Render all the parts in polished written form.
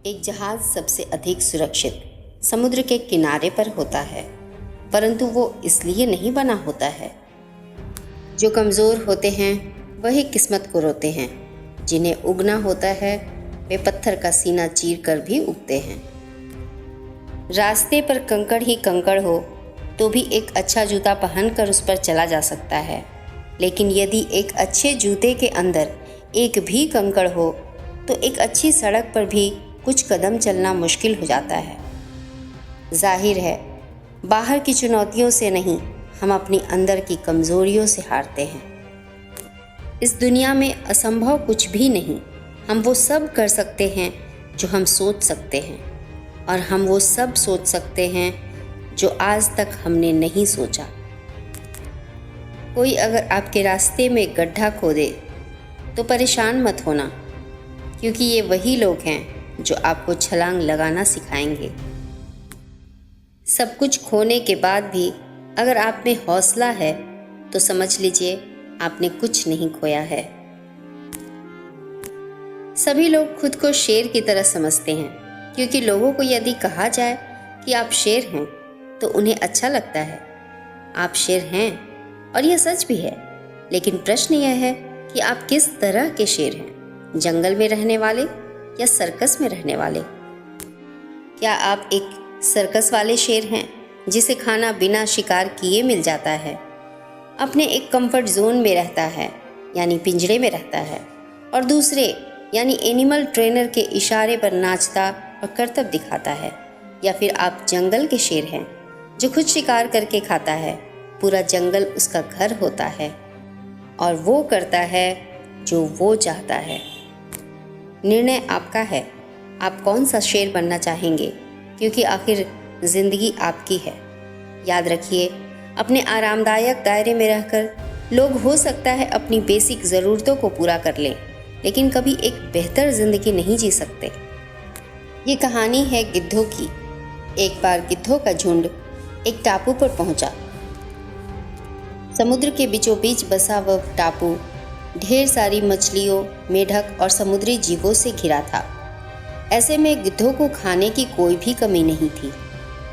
एक जहाज़ सबसे अधिक सुरक्षित समुद्र के किनारे पर होता है, परंतु वो इसलिए नहीं बना होता है। जो कमज़ोर होते हैं वही किस्मत को रोते हैं, जिन्हें उगना होता है वे पत्थर का सीना चीर कर भी उगते हैं। रास्ते पर कंकड़ ही कंकड़ हो तो भी एक अच्छा जूता पहनकर उस पर चला जा सकता है, लेकिन यदि एक अच्छे जूते के अंदर एक भी कंकड़ हो तो एक अच्छी सड़क पर भी कुछ कदम चलना मुश्किल हो जाता है। जाहिर है, बाहर की चुनौतियों से नहीं, हम अपनी अंदर की कमज़ोरियों से हारते हैं। इस दुनिया में असंभव कुछ भी नहीं। हम वो सब कर सकते हैं जो हम सोच सकते हैं, और हम वो सब सोच सकते हैं जो आज तक हमने नहीं सोचा। कोई अगर आपके रास्ते में गड्ढा खोदे तो परेशान मत होना, क्योंकि ये वही लोग हैं जो आपको छलांग लगाना सिखाएंगे। सब कुछ खोने के बाद भी अगर आप में हौसला है तो समझ लीजिए आपने कुछ नहीं खोया है। सभी लोग खुद को शेर की तरह समझते हैं, क्योंकि लोगों को यदि कहा जाए कि आप शेर हैं तो उन्हें अच्छा लगता है। आप शेर हैं और यह सच भी है, लेकिन प्रश्न यह है कि आप किस तरह के शेर हैं, जंगल में रहने वाले या सर्कस में रहने वाले। क्या आप एक सर्कस वाले शेर हैं जिसे खाना बिना शिकार किए मिल जाता है, अपने एक कंफर्ट जोन में रहता है यानी पिंजरे में रहता है, और दूसरे यानी एनिमल ट्रेनर के इशारे पर नाचता और करतब दिखाता है? या फिर आप जंगल के शेर हैं जो खुद शिकार करके खाता है, पूरा जंगल उसका घर होता है और वो करता है जो वो चाहता है? निर्णय आपका है, आप कौन सा शेर बनना चाहेंगे, क्योंकि आखिर ज़िंदगी आपकी है। याद रखिए, अपने आरामदायक दायरे में रहकर लोग हो सकता है अपनी बेसिक ज़रूरतों को पूरा कर लें, लेकिन कभी एक बेहतर ज़िंदगी नहीं जी सकते। ये कहानी है गिद्धों की। एक बार गिद्धों का झुंड एक टापू पर पहुंचा। समुद्र के बीचों बीच बसा वह टापू ढेर सारी मछलियों, मेढक और समुद्री जीवों से घिरा था। ऐसे में गिद्धों को खाने की कोई भी कमी नहीं थी।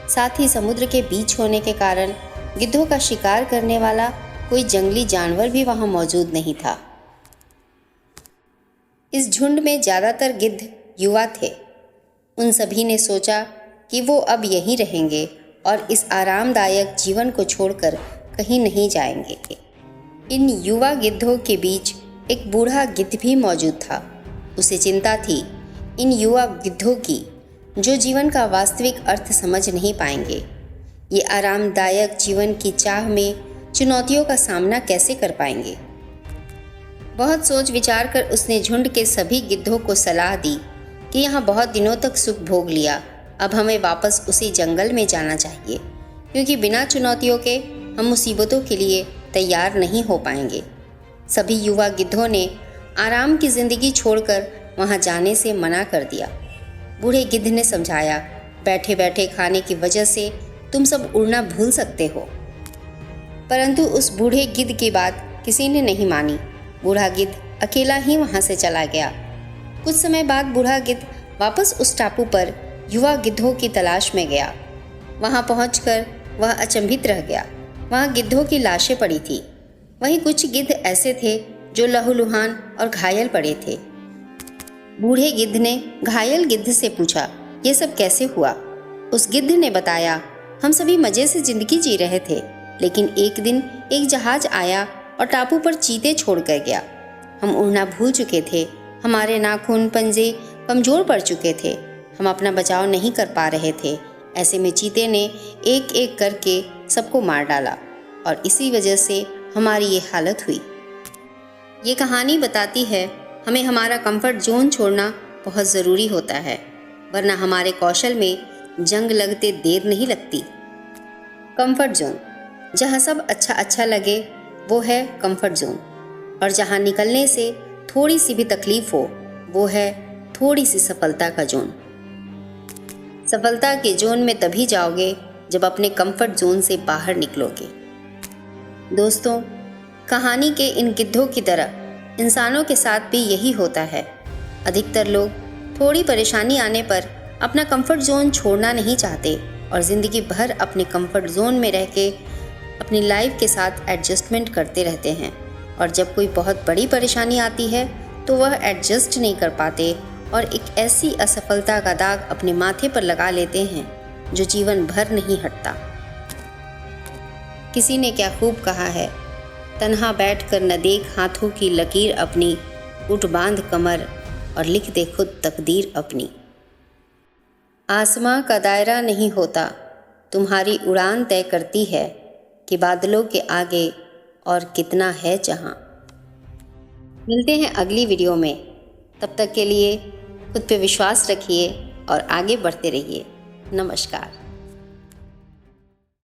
साथ ही समुद्र के बीच होने के कारण गिद्धों का शिकार करने वाला कोई जंगली जानवर भी वहां मौजूद नहीं था। इस झुंड में ज़्यादातर गिद्ध युवा थे। उन सभी ने सोचा कि वो अब यहीं रहेंगे और इस आरामदायक जीवन को छोड़कर कहीं नहीं जाएंगे। इन युवा गिद्धों के बीच एक बूढ़ा गिद्ध भी मौजूद था। उसे चिंता थी इन युवा गिद्धों की, जो जीवन का वास्तविक अर्थ समझ नहीं पाएंगे। ये आरामदायक जीवन की चाह में चुनौतियों का सामना कैसे कर पाएंगे। बहुत सोच विचार कर उसने झुंड के सभी गिद्धों को सलाह दी कि यहाँ बहुत दिनों तक सुख भोग लिया, अब हमें वापस उसी जंगल में जाना चाहिए, क्योंकि बिना चुनौतियों के हम मुसीबतों के लिए तैयार नहीं हो पाएंगे। सभी युवा गिद्धों ने आराम की ज़िंदगी छोड़कर वहां जाने से मना कर दिया। बूढ़े गिद्ध ने समझाया, बैठे बैठे खाने की वजह से तुम सब उड़ना भूल सकते हो। परंतु उस बूढ़े गिद्ध की बात किसी ने नहीं मानी। बूढ़ा गिद्ध अकेला ही वहां से चला गया। कुछ समय बाद बूढ़ा गिद्ध वापस उस टापू पर युवा गिद्धों की तलाश में गया। वहां पहुंचकर वह अचंभित रह गया। वहाँ गिद्धों की लाशें पड़ी थी। वहीं कुछ गिद्ध ऐसे थे जो लहूलुहान और घायल पड़े थे। बूढ़े गिद्ध ने घायल गिद्ध से पूछा, ये सब कैसे हुआ? उस गिद्ध ने बताया, हम सभी मज़े से ज़िंदगी जी रहे थे, लेकिन एक दिन एक जहाज़ आया और टापू पर चीते छोड़ कर गया। हम उड़ना भूल चुके थे, हमारे नाखून पंजे कमज़ोर पड़ चुके थे, हम अपना बचाव नहीं कर पा रहे थे। ऐसे में चीते ने एक एक करके सबको मार डाला और इसी वजह से हमारी ये हालत हुई। ये कहानी बताती है हमें हमारा कंफर्ट जोन छोड़ना बहुत ज़रूरी होता है, वरना हमारे कौशल में जंग लगते देर नहीं लगती। कंफर्ट जोन, जहाँ सब अच्छा लगे वो है कंफर्ट जोन, और जहाँ निकलने से थोड़ी सी भी तकलीफ हो वो है थोड़ी सी सफलता का जोन। सफलता के जोन में तभी जाओगे जब अपने कंफर्ट जोन से बाहर निकलोगे। दोस्तों, कहानी के इन गिद्धों की तरह इंसानों के साथ भी यही होता है। अधिकतर लोग थोड़ी परेशानी आने पर अपना कंफर्ट जोन छोड़ना नहीं चाहते और ज़िंदगी भर अपने कंफर्ट जोन में रह के अपनी लाइफ के साथ एडजस्टमेंट करते रहते हैं। और जब कोई बहुत बड़ी परेशानी आती है तो वह एडजस्ट नहीं कर पाते और एक ऐसी असफलता का दाग अपने माथे पर लगा लेते हैं जो जीवन भर नहीं हटता। किसी ने क्या खूब कहा है, तन्हा बैठकर न देख हाथों की लकीर अपनी, उठ बांध कमर और लिख दे खुद तकदीर अपनी। आसमां का दायरा नहीं होता, तुम्हारी उड़ान तय करती है कि बादलों के आगे और कितना है जहां। मिलते हैं अगली वीडियो में, तब तक के लिए खुद पे विश्वास रखिए और आगे बढ़ते रहिए। नमस्कार।